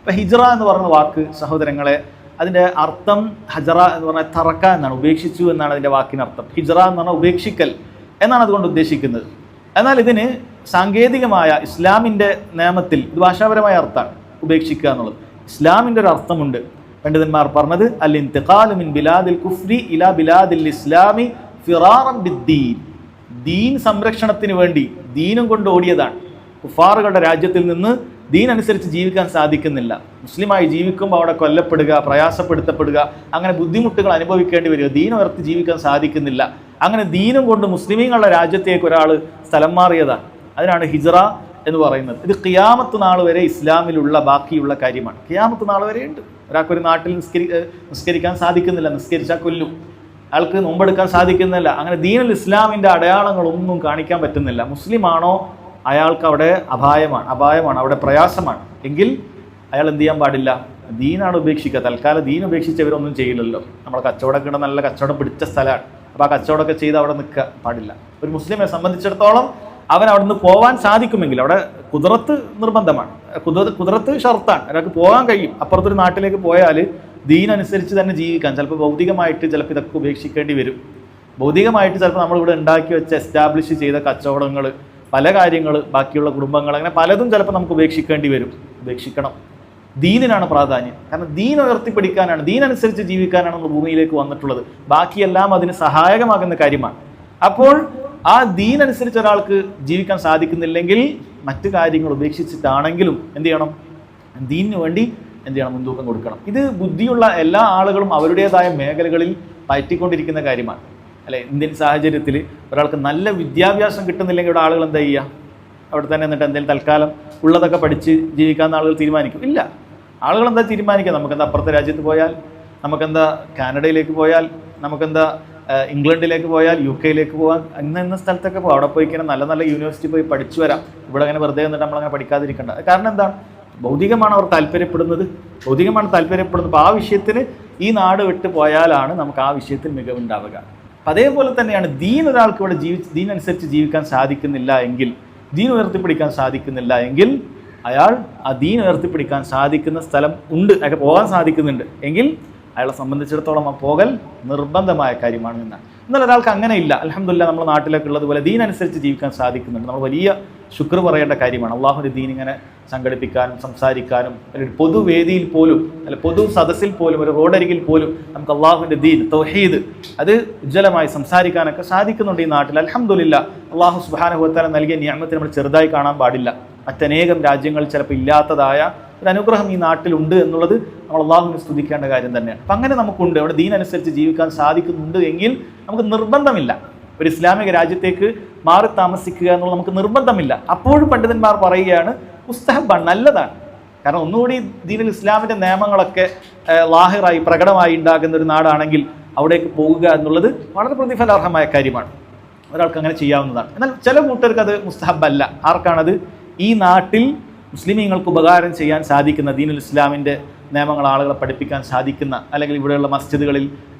ഇപ്പം ഹിജ്റ എന്ന് പറയുന്ന വാക്ക് സഹോദരങ്ങളെ, അതിൻ്റെ അർത്ഥം ഹജറ എന്ന് പറഞ്ഞാൽ തറക്ക എന്നാണ്, ഉപേക്ഷിച്ചു എന്നാണ് അതിൻ്റെ വാക്കിനർത്ഥം. ഹിജ്റ എന്ന് പറഞ്ഞാൽ ഉപേക്ഷിക്കൽ എന്നാണ് അതുകൊണ്ട് ഉദ്ദേശിക്കുന്നത്. എന്നാൽ ഇതിന് സാങ്കേതികമായ ഇസ്ലാമിൻ്റെ നിയമത്തിൽ ഇത് ഭാഷാപരമായ അർത്ഥമാണ് ഉപേക്ഷിക്കുക എന്നുള്ളത്. ഇസ്ലാമിൻ്റെ ഒരു അർത്ഥമുണ്ട്. പണ്ഡിതന്മാർ പറഞ്ഞത് അൽ ഇന്തിഖാലു മിൻ ബിലാദിൽ കുഫ്രി ഇലാ ബിലാദിൽ ഇസ്ലാമി ഫിറാറൻ ബിദ്ദീൻ. ദീൻ സംരക്ഷണത്തിന് വേണ്ടി ദീനും കൊണ്ട് ഓടിയതാണ്. കുഫാറുകളുടെ രാജ്യത്തിൽ നിന്ന് ദീൻ അനുസരിച്ച് ജീവിക്കാൻ സാധിക്കുന്നില്ല. മുസ്ലിമായി ജീവിക്കുമ്പോൾ അവിടെ കൊല്ലപ്പെടുക, പ്രയാസപ്പെടുത്തപ്പെടുക, അങ്ങനെ ബുദ്ധിമുട്ടുകൾ അനുഭവിക്കേണ്ടി വരിക. ദീൻ ഉയർത്തി ജീവിക്കാൻ സാധിക്കുന്നില്ല. അങ്ങനെ ദീനും കൊണ്ട് മുസ്ലിമീങ്ങളുടെ രാജ്യത്തേക്ക് ഒരാൾ സ്ഥലം മാറിയതാണ്. അതിനാണ് ഹിജ്റ എന്ന് പറയുന്നത്. ഇത് ഖിയാമത്ത് നാൾ വരെ ഇസ്ലാമിലുള്ള ബാക്കിയുള്ള കാര്യമാണ്. ഖിയാമത്ത് നാൾ വരെ ഉണ്ട്. ഒരാൾക്കൊരു നാട്ടിൽ നിസ്കരിക്കാൻ സാധിക്കുന്നില്ല, നിസ്കരിച്ചാൽ കൊല്ലും. അയാൾക്ക് നോമ്പെടുക്കാൻ സാധിക്കുന്നില്ല. അങ്ങനെ ദീനുൽ ഇസ്ലാമിൻ്റെ അടയാളങ്ങളൊന്നും കാണിക്കാൻ പറ്റുന്നില്ല. മുസ്ലിമാണോ അയാൾക്ക് അവിടെ അപായമാണ്, അവിടെ പ്രയാസമാണ്. എങ്കിൽ അയാൾ എന്ത് ചെയ്യാൻ പാടില്ല? ദീനാണ് ഉപേക്ഷിക്കുക. തൽക്കാലം ദീൻ ഉപേക്ഷിച്ചവരൊന്നും ചെയ്യില്ലല്ലോ. നമ്മളെ കച്ചവടമൊക്കെ നല്ല കച്ചവടം പിടിച്ച സ്ഥലമാണ്. അപ്പോൾ ആ കച്ചവടമൊക്കെ ചെയ്ത് അവിടെ നിൽക്കുക പാടില്ല. ഒരു മുസ്ലിമെ സംബന്ധിച്ചിടത്തോളം അവൻ അവിടെ നിന്ന് പോകാൻ സാധിക്കുമെങ്കിൽ, അവിടെ കുദറത്ത് നിർബന്ധമാണ്, കുദറത്ത് ഷർത്താണ്, ഒരാൾക്ക് പോകാൻ കഴിയും. അപ്പുറത്തൊരു നാട്ടിലേക്ക് പോയാൽ ദീൻ അനുസരിച്ച് തന്നെ ജീവിക്കാൻ ചിലപ്പോൾ ഭൗതികമായിട്ട് ചിലപ്പോൾ ഇതൊക്കെ ഉപേക്ഷിക്കേണ്ടി വരും. ഭൗതികമായിട്ട് ചിലപ്പോൾ നമ്മളിവിടെ ഉണ്ടാക്കി വെച്ച എസ്റ്റാബ്ലിഷ് ചെയ്ത കച്ചവടങ്ങൾ, പല കാര്യങ്ങൾ, ബാക്കിയുള്ള കുടുംബങ്ങൾ, അങ്ങനെ പലതും ചിലപ്പോൾ നമുക്ക് ഉപേക്ഷിക്കേണ്ടി വരും. ഉപേക്ഷിക്കണം. ദീനിനാണ് പ്രാധാന്യം. കാരണം ദീൻ ഉയർത്തിപ്പിടിക്കാനാണ്, ദീൻ അനുസരിച്ച് ജീവിക്കാനാണ് നമ്മൾ ഭൂമിയിലേക്ക് വന്നിട്ടുള്ളത്. ബാക്കിയെല്ലാം അതിന് സഹായകമാകുന്ന കാര്യമാണ്. അപ്പോൾ ആ ദീൻ അനുസരിച്ച് ഒരാൾക്ക് ജീവിക്കാൻ സാധിക്കുന്നില്ലെങ്കിൽ മറ്റു കാര്യങ്ങൾ ഉപേക്ഷിച്ചിട്ടാണെങ്കിലും എന്ത് ചെയ്യണം? ദീനിന് വേണ്ടി എന്ത് ചെയ്യണം? മുൻതൂക്കം കൊടുക്കണം. ഇത് ബുദ്ധിയുള്ള എല്ലാ ആളുകളും അവരുടേതായ മേഖലകളിൽ പയറ്റിക്കൊണ്ടിരിക്കുന്ന കാര്യമാണ്, അല്ലെ? ഇന്ത്യൻ സാഹചര്യത്തിൽ ഒരാൾക്ക് നല്ല വിദ്യാഭ്യാസം കിട്ടുന്നില്ലെങ്കിൽ ഇവിടെ ആളുകൾ എന്താ ചെയ്യുക? അവിടെ തന്നെ എന്നിട്ട് എന്തെങ്കിലും തൽക്കാലം ഉള്ളതൊക്കെ പഠിച്ച് ജീവിക്കാവുന്ന ആളുകൾ തീരുമാനിക്കും? ഇല്ല. ആളുകൾ എന്താ തീരുമാനിക്കുക? നമുക്കെന്താ അപ്പുറത്തെ രാജ്യത്ത് പോയാൽ, നമുക്കെന്താ കാനഡയിലേക്ക് പോയാൽ, നമുക്കെന്താ ഇംഗ്ലണ്ടിലേക്ക് പോയാൽ, UK പോകാൻ, ഇന്ന സ്ഥലത്തൊക്കെ പോകും. അവിടെ പോയി ഇങ്ങനെ നല്ല നല്ല യൂണിവേഴ്സിറ്റി പോയി പഠിച്ചു വരാം. ഇവിടെ അങ്ങനെ വെറുതെ എന്നിട്ട് നമ്മളങ്ങനെ പഠിക്കാതിരിക്കേണ്ട. കാരണം എന്താണ്? ഭൗതികമാണ് അവർ താല്പര്യപ്പെടുന്നത്. അപ്പോൾ ആ വിഷയത്തിന് ഈ നാട് വിട്ട് പോയാലാണ് നമുക്ക് ആ വിഷയത്തിൽ മികവുണ്ടാവുക. അപ്പം അതേപോലെ തന്നെയാണ് ദീൻ ഒരാൾക്ക് ഇവിടെ ദീൻ അനുസരിച്ച് ജീവിക്കാൻ സാധിക്കുന്നില്ല എങ്കിൽ, ദീൻ ഉയർത്തിപ്പിടിക്കാൻ സാധിക്കുന്നില്ല എങ്കിൽ അയാൾ ആ ദീൻ ഉയർത്തിപ്പിടിക്കാൻ സാധിക്കുന്ന സ്ഥലം ഉണ്ട്, അയാൾക്ക് പോകാൻ സാധിക്കുന്നുണ്ട് എങ്കിൽ അയാളെ സംബന്ധിച്ചിടത്തോളം ആ പോകൽ നിർബന്ധമായ കാര്യമാണ് എന്നാണ്. എന്നാൽ ഒരാൾക്ക് അങ്ങനെ ഇല്ല, അൽഹംദുലില്ലാഹ് നമ്മുടെ നാട്ടിലൊക്കെ ഉള്ളതുപോലെ ദീൻ അനുസരിച്ച് ജീവിക്കാൻ സാധിക്കുന്നുണ്ട്. നമ്മൾ വലിയ ശുക്ർ പറയേണ്ട കാര്യമാണ്. അള്ളാഹുവിൻ്റെ ദീൻ ഇങ്ങനെ സംഘടിപ്പിക്കാനും സംസാരിക്കാനും, ഒരു പൊതുവേദിയിൽ പോലും, അല്ല പൊതു സദസ്സിൽ പോലും, ഒരു റോഡരികിൽ പോലും നമുക്ക് അള്ളാഹുവിൻ്റെ ദീൻ, തൗഹീദ്, അത് ഉജ്ജ്വലമായി സംസാരിക്കാനൊക്കെ സാധിക്കുന്നുണ്ട് ഈ നാട്ടിൽ. അൽഹംദുലില്ലാഹ് അള്ളാഹു സുബ്ഹാനഹു വ തആല നൽകിയ നിഅമത്തിനെ നമ്മൾ ചെറുതായി കാണാൻ പാടില്ല. മറ്റനേകം രാജ്യങ്ങൾ ചിലപ്പോൾ ഇല്ലാത്തതായ ഒരു അനുഗ്രഹം ഈ നാട്ടിലുണ്ട് എന്നുള്ളത് നമ്മൾ അള്ളാഹുവിനെ സ്തുതിക്കേണ്ട കാര്യം തന്നെയാണ്. അപ്പം അങ്ങനെ നമുക്കുണ്ട്, അവിടെ ദീൻ അനുസരിച്ച് ജീവിക്കാൻ സാധിക്കുന്നുണ്ട് എങ്കിൽ നമുക്ക് നിർബന്ധമില്ല ഒരു ഇസ്ലാമിക രാജ്യത്തേക്ക് മാറി താമസിക്കുക എന്നുള്ളത് നമുക്ക് നിർബന്ധമില്ല. അപ്പോഴും പണ്ഡിതന്മാർ പറയുകയാണ് മുസ്തഹബാണ്, നല്ലതാണ്. കാരണം ഒന്നുകൂടി ദീനുൽ ഇസ്ലാമിൻ്റെ നിയമങ്ങളൊക്കെ ലാഹിറായി പ്രകടമായി ഉണ്ടാകുന്ന ഒരു നാടാണെങ്കിൽ അവിടേക്ക് പോകുക എന്നുള്ളത് വളരെ പ്രതിഫലാർഹമായ കാര്യമാണ്. ഒരാൾക്ക് അങ്ങനെ ചെയ്യാവുന്നതാണ്. എന്നാൽ ചില കൂട്ടർക്ക് അത് മുസ്തഹബല്ല. ആർക്കാണത്? ഈ നാട്ടിൽ മുസ്ലിമീങ്ങൾക്ക് ഉപകാരം ചെയ്യാൻ സാധിക്കുന്ന, ദീനുൽ ഇസ്ലാമിൻ്റെ നിയമങ്ങൾ ആളുകളെ പഠിപ്പിക്കാൻ സാധിക്കുന്ന, അല്ലെങ്കിൽ ഇവിടെയുള്ള മസ്ജിദുകളിൽ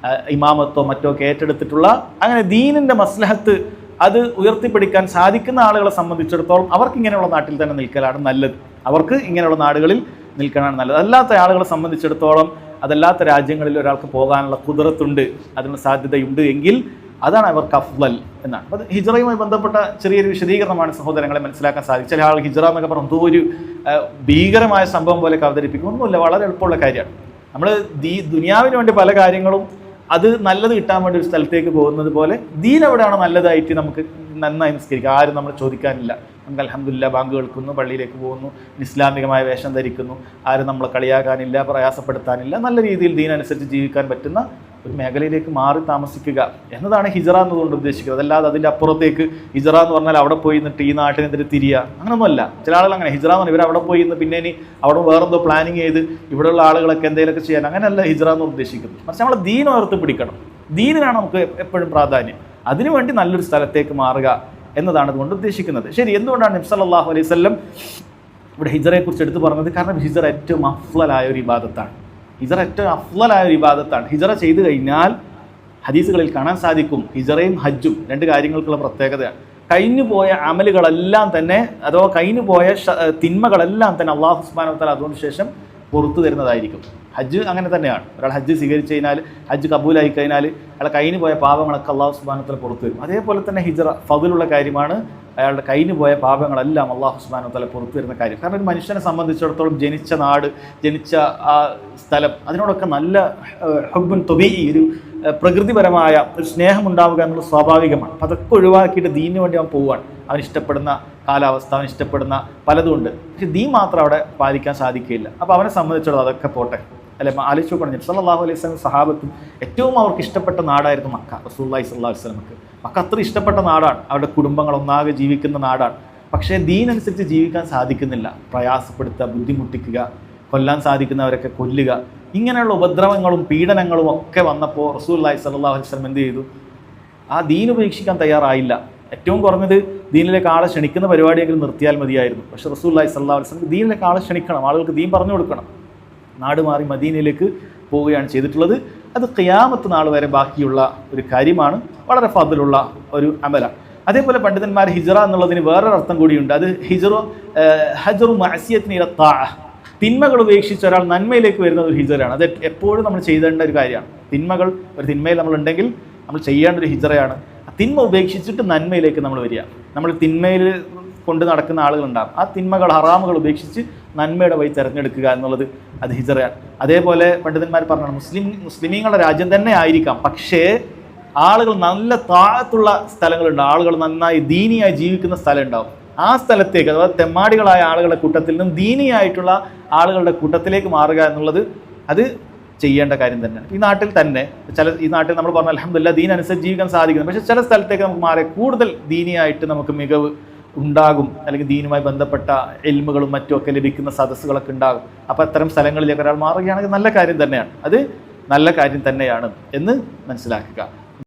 ഇമാമത്തോ മറ്റോ ഒക്കെ ഏറ്റെടുത്തിട്ടുള്ള, അങ്ങനെ ദീനിൻ്റെ മസ്ലഹത്ത് അത് ഉയർത്തിപ്പിടിക്കാൻ സാധിക്കുന്ന ആളുകളെ സംബന്ധിച്ചിടത്തോളം അവർക്ക് ഇങ്ങനെയുള്ള നാട്ടിൽ തന്നെ നിൽക്കലാണ് നല്ലത്. അവർക്ക് ഇങ്ങനെയുള്ള നാടുകളിൽ നിൽക്കാനാണ് നല്ലത്. അല്ലാത്ത ആളുകളെ സംബന്ധിച്ചിടത്തോളം അതല്ലാത്ത രാജ്യങ്ങളിൽ ഒരാൾക്ക് പോകാനുള്ള കുതിരത്തുണ്ട്, അതിനുള്ള സാധ്യതയുണ്ട് എങ്കിൽ അതാണ് അവർക്ക് അഫ്ളൽ എന്നാണ്. അപ്പോൾ ഹിജ്റയുമായി ബന്ധപ്പെട്ട ചെറിയൊരു വിശദീകരണമാണ് സഹോദരങ്ങളെ മനസ്സിലാക്കാൻ സാധിക്കും. ചില ആൾ ഹിജ്റ എന്നൊക്കെ പറഞ്ഞ ഒരു ഭീകരമായ സംഭവം പോലെയൊക്കെ അവതരിപ്പിക്കും. ഒന്നുമില്ല, വളരെ എളുപ്പമുള്ള കാര്യമാണ്. നമ്മൾ ദുനിയാവിന് വേണ്ടി പല കാര്യങ്ങളും അത് നല്ലത് കിട്ടാൻ വേണ്ടി ഒരു സ്ഥലത്തേക്ക് പോകുന്നത് പോലെ ദീൻ എവിടെയാണോ നല്ലതായിട്ട് നമുക്ക് നന്നായി നിസ്കരിക്കുക, ആരും നമ്മൾ ചോദിക്കാനില്ല. നമുക്ക് അൽഹംദുലില്ലാഹ് ബാങ്ക് കേൾക്കുന്നു, പള്ളിയിലേക്ക് പോകുന്നു, ഇസ്ലാമികമായ വേഷം ധരിക്കുന്നു, ആരും നമ്മളെ കളിയാക്കാനില്ല, പ്രയാസപ്പെടുത്താനില്ല, നല്ല രീതിയിൽ ദീൻ അനുസരിച്ച് ജീവിക്കാൻ പറ്റുന്ന ഒരു മേഖലയിലേക്ക് മാറി താമസിക്കുക എന്നതാണ് ഹിജ്റ എന്നതുകൊണ്ട് ഉദ്ദേശിക്കുന്നത്. അതല്ലാതെ അതിൻ്റെ അപ്പുറത്തേക്ക് ഹിജ്റ എന്ന് പറഞ്ഞാൽ അവിടെ പോയി നിന്നിട്ട് ഈ നാട്ടിനെതിരെ തിരിയുക, അങ്ങനെയൊന്നുമല്ല. ചില ആളുകൾ അങ്ങനെ ഹിജ്റ എന്ന് പറഞ്ഞാൽ ഇവർ അവിടെ പോയി ഇന്ന് പിന്നെ ഇനി അവിടെ വേറെന്തോ പ്ലാനിങ് ചെയ്ത് ഇവിടെയുള്ള ആളുകളൊക്കെ എന്തെങ്കിലുമൊക്കെ ചെയ്യാൻ, അങ്ങനെയല്ല ഹിജ്റ എന്ന് ഉദ്ദേശിക്കുന്നത്. പക്ഷെ നമ്മളെ ദീൻ ഉയർത്തി പിടിക്കണം, ദീനിനാണ് നമുക്ക് എപ്പോഴും പ്രാധാന്യം. അതിനുവേണ്ടി നല്ലൊരു സ്ഥലത്തേക്ക് മാറുക എന്നതാണ് അതുകൊണ്ട് ഉദ്ദേശിക്കുന്നത്. ശരി, എന്തുകൊണ്ടാണ് നബി സല്ലല്ലാഹു അലൈഹി വസല്ലം ഇവിടെ ഹിജ്റയെക്കുറിച്ച് എടുത്തു പറഞ്ഞത്? കാരണം ഹിജ്റ ഏറ്റവും അഫ്ളലായ ഒരു ഇബാദത്താണ്. ഹിജ്റ ഏറ്റവും അഫ്ളലായ ഒരു ഇബാദത്താണ്. ഹിജ്റ ചെയ്തു കഴിഞ്ഞാൽ ഹദീസുകളിൽ കാണാൻ സാധിക്കും, ഹിജ്റയും ഹജ്ജും രണ്ട് കാര്യങ്ങൾക്കുള്ള പ്രത്യേകതയാണ്. കഴിഞ്ഞു പോയ അമലുകളെല്ലാം തന്നെ, അഥവാ കഴിഞ്ഞു പോയ തിന്മകളെല്ലാം തന്നെ അല്ലാഹു സുബ്ഹാനഹു വ തആല അതുകൊണ്ട് ശേഷം പുറത്തു തരുന്നതായിരിക്കും. ഹജ്ജ് അങ്ങനെ തന്നെയാണ്. ഒരാൾ ഹജ്ജ് സ്വീകരിച്ചു കഴിഞ്ഞാൽ, ഹജ്ജ് കബൂലായി കഴിഞ്ഞാൽ അയാളെ കയ്യിന് പോയ പാപങ്ങളൊക്കെ അള്ളാഹു സുബ്ഹാനഹു വ തആല പുറത്തു വരും. അതേപോലെ തന്നെ ഹിജ്റ ഫضലുള്ള കാര്യമാണ്. അയാളുടെ കയ്യിന് പോയ പാപങ്ങളെല്ലാം അള്ളാഹു സുബ്ഹാനഹു വ തആല പുറത്തു വരുന്ന കാര്യം. കാരണം ഒരു മനുഷ്യനെ സംബന്ധിച്ചിടത്തോളം ജനിച്ച നാട്, ജനിച്ച ആ സ്ഥലം, അതിനോടൊക്കെ നല്ല ഹുബ്ബുൻ ത്വബീഇ, ഒരു പ്രകൃതിപരമായ ഒരു സ്നേഹം ഉണ്ടാവുക എന്നുള്ളത് സ്വാഭാവികമാണ്. അപ്പം അതൊക്കെ ഒഴിവാക്കിയിട്ട് ദീനിന് വേണ്ടി അവൻ പോവുകയാണ്. അവൻ ഇഷ്ടപ്പെടുന്ന കാലാവസ്ഥ, അവൻ ഇഷ്ടപ്പെടുന്ന പലതുമുണ്ട്. പക്ഷെ ദീൻ മാത്രം അവിടെ പാലിക്കാൻ സാധിക്കില്ല. അപ്പോൾ അവനെ സംബന്ധിച്ചിടത്തോളം അതൊക്കെ പോട്ടെ അല്ലെ. ആലോചിച്ച് നോക്കണം, നബി സല്ലല്ലാഹു അലൈഹി വസല്ലം സഹാബത്തും ഏറ്റവും അവർക്ക് ഇഷ്ടപ്പെട്ട നാടായിരുന്നു മക്ക. റസൂലുള്ളാഹി സ്വല്ലല്ലാഹു അലൈഹി വസല്ലമക്ക് മക്ക അത്ര ഇഷ്ടപ്പെട്ട നാടാണ്. അവരുടെ കുടുംബങ്ങൾ ഒന്നാകെ ജീവിക്കുന്ന നാടാണ്. പക്ഷേ ദീൻ അനുസരിച്ച് ജീവിക്കാൻ സാധിക്കുന്നില്ല. പ്രയാസപ്പെടുത്തുക, ബുദ്ധിമുട്ടിക്കുക, കൊല്ലാൻ സാധിക്കുന്നവരൊക്കെ കൊല്ലുക, ഇങ്ങനെയുള്ള ഉപദ്രവങ്ങളും പീഡനങ്ങളും ഒക്കെ വന്നപ്പോൾ റസൂലുള്ളാഹി സ്വല്ലല്ലാഹു അലൈഹി വസല്ലം എന്ത് ചെയ്തു? ആ ദീൻ ഉപേക്ഷിക്കാൻ തയ്യാറായില്ല. ഏറ്റവും കുറഞ്ഞത് ദീനിലേക്ക് ആളെ ക്ഷണിക്കുന്ന പരിപാടിയെങ്കിലും നിർത്തിയാൽ മതിയായിരുന്നു. പക്ഷേ റസൂലുള്ളാഹി സ്വല്ലല്ലാഹു അലൈഹി വസല്ലം ദീനിലേക്ക് ആളെ ക്ഷണിക്കണം, ആളുകൾക്ക് ദീൻ പറഞ്ഞു കൊടുക്കണം. നാട് മാറി മദീനയിലേക്ക് പോവുകയാണ് ചെയ്തിട്ടുള്ളത്. അത് ഖിയാമത്ത് നാൾ വരെ ബാക്കിയുള്ള ഒരു കാര്യമാണ്. വളരെ ഫضലുള്ള ഒരു അമലാണ്. അതേപോലെ പണ്ഡിതന്മാർ ഹിജ്റ എന്നുള്ളതിന് വേറൊരർത്ഥം കൂടിയുണ്ട്. അത് ഹജ്റു മഅസിയത്തിൻ ഇല ത്വാഅ, തിന്മകൾ ഉപേക്ഷിച്ച് ഒരാൾ നന്മയിലേക്ക് വരുന്ന ഒരു ഹിജ്റയാണ്. അത് എപ്പോഴും നമ്മൾ ചെയ്തേണ്ട ഒരു കാര്യമാണ്. തിന്മകൾ, ഒരു തിന്മയിൽ നമ്മളുണ്ടെങ്കിൽ നമ്മൾ ചെയ്യേണ്ട ഒരു ഹിജ്റയാണ്. തിന്മ ഉപേക്ഷിച്ചിട്ട് നന്മയിലേക്ക് നമ്മൾ വരിക. നമ്മൾ തിന്മയിൽ കൊണ്ട് നടക്കുന്ന ആളുകളുണ്ടാകും. ആ തിന്മകൾ, ഹറാമുകൾ ഉപേക്ഷിച്ച് നന്മയുടെ വഴി തിരഞ്ഞെടുക്കുക എന്നുള്ളത് അത് ഹിജ്റയാണ്. അതേപോലെ പണ്ഡിതന്മാർ പറഞ്ഞാണ്, മുസ്ലിമീങ്ങളുടെ രാജ്യം തന്നെ ആയിരിക്കാം, പക്ഷേ ആളുകൾ നല്ല താഴത്തുള്ള സ്ഥലങ്ങളുണ്ട്, ആളുകൾ നന്നായി ദീനിയായി ജീവിക്കുന്ന സ്ഥലം ഉണ്ടാവും. ആ സ്ഥലത്തേക്ക്, അഥവാ തെമ്മാടികളായ ആളുകളുടെ കൂട്ടത്തിൽ നിന്നും ദീനിയായിട്ടുള്ള ആളുകളുടെ കൂട്ടത്തിലേക്ക് മാറുക എന്നുള്ളത് അത് ചെയ്യേണ്ട കാര്യം തന്നെയാണ്. ഈ നാട്ടിൽ തന്നെ ഈ നാട്ടിൽ നമ്മൾ പറഞ്ഞ അൽഹംദുലില്ലാഹ് ദീൻ അനുസരിച്ച് ജീവിക്കാൻ സാധിക്കുന്നു. പക്ഷേ ചില സ്ഥലത്തേക്ക് നമുക്ക് മാറി കൂടുതൽ ദീനിയായിട്ട് നമുക്ക് മികവ് ഉണ്ടാകും, അല്ലെങ്കിൽ ദീനുമായി ബന്ധപ്പെട്ട ഇൽമുകളും മറ്റുമൊക്കെ ലഭിക്കുന്ന സദസ്സുകളൊക്കെ ഉണ്ടാകും. അപ്പോൾ അത്തരം സ്ഥലങ്ങളിലേക്ക് ഒരാൾ മാറുകയാണെങ്കിൽ നല്ല കാര്യം തന്നെയാണ്. അത് നല്ല കാര്യം തന്നെയാണ് എന്ന് മനസ്സിലാക്കുക.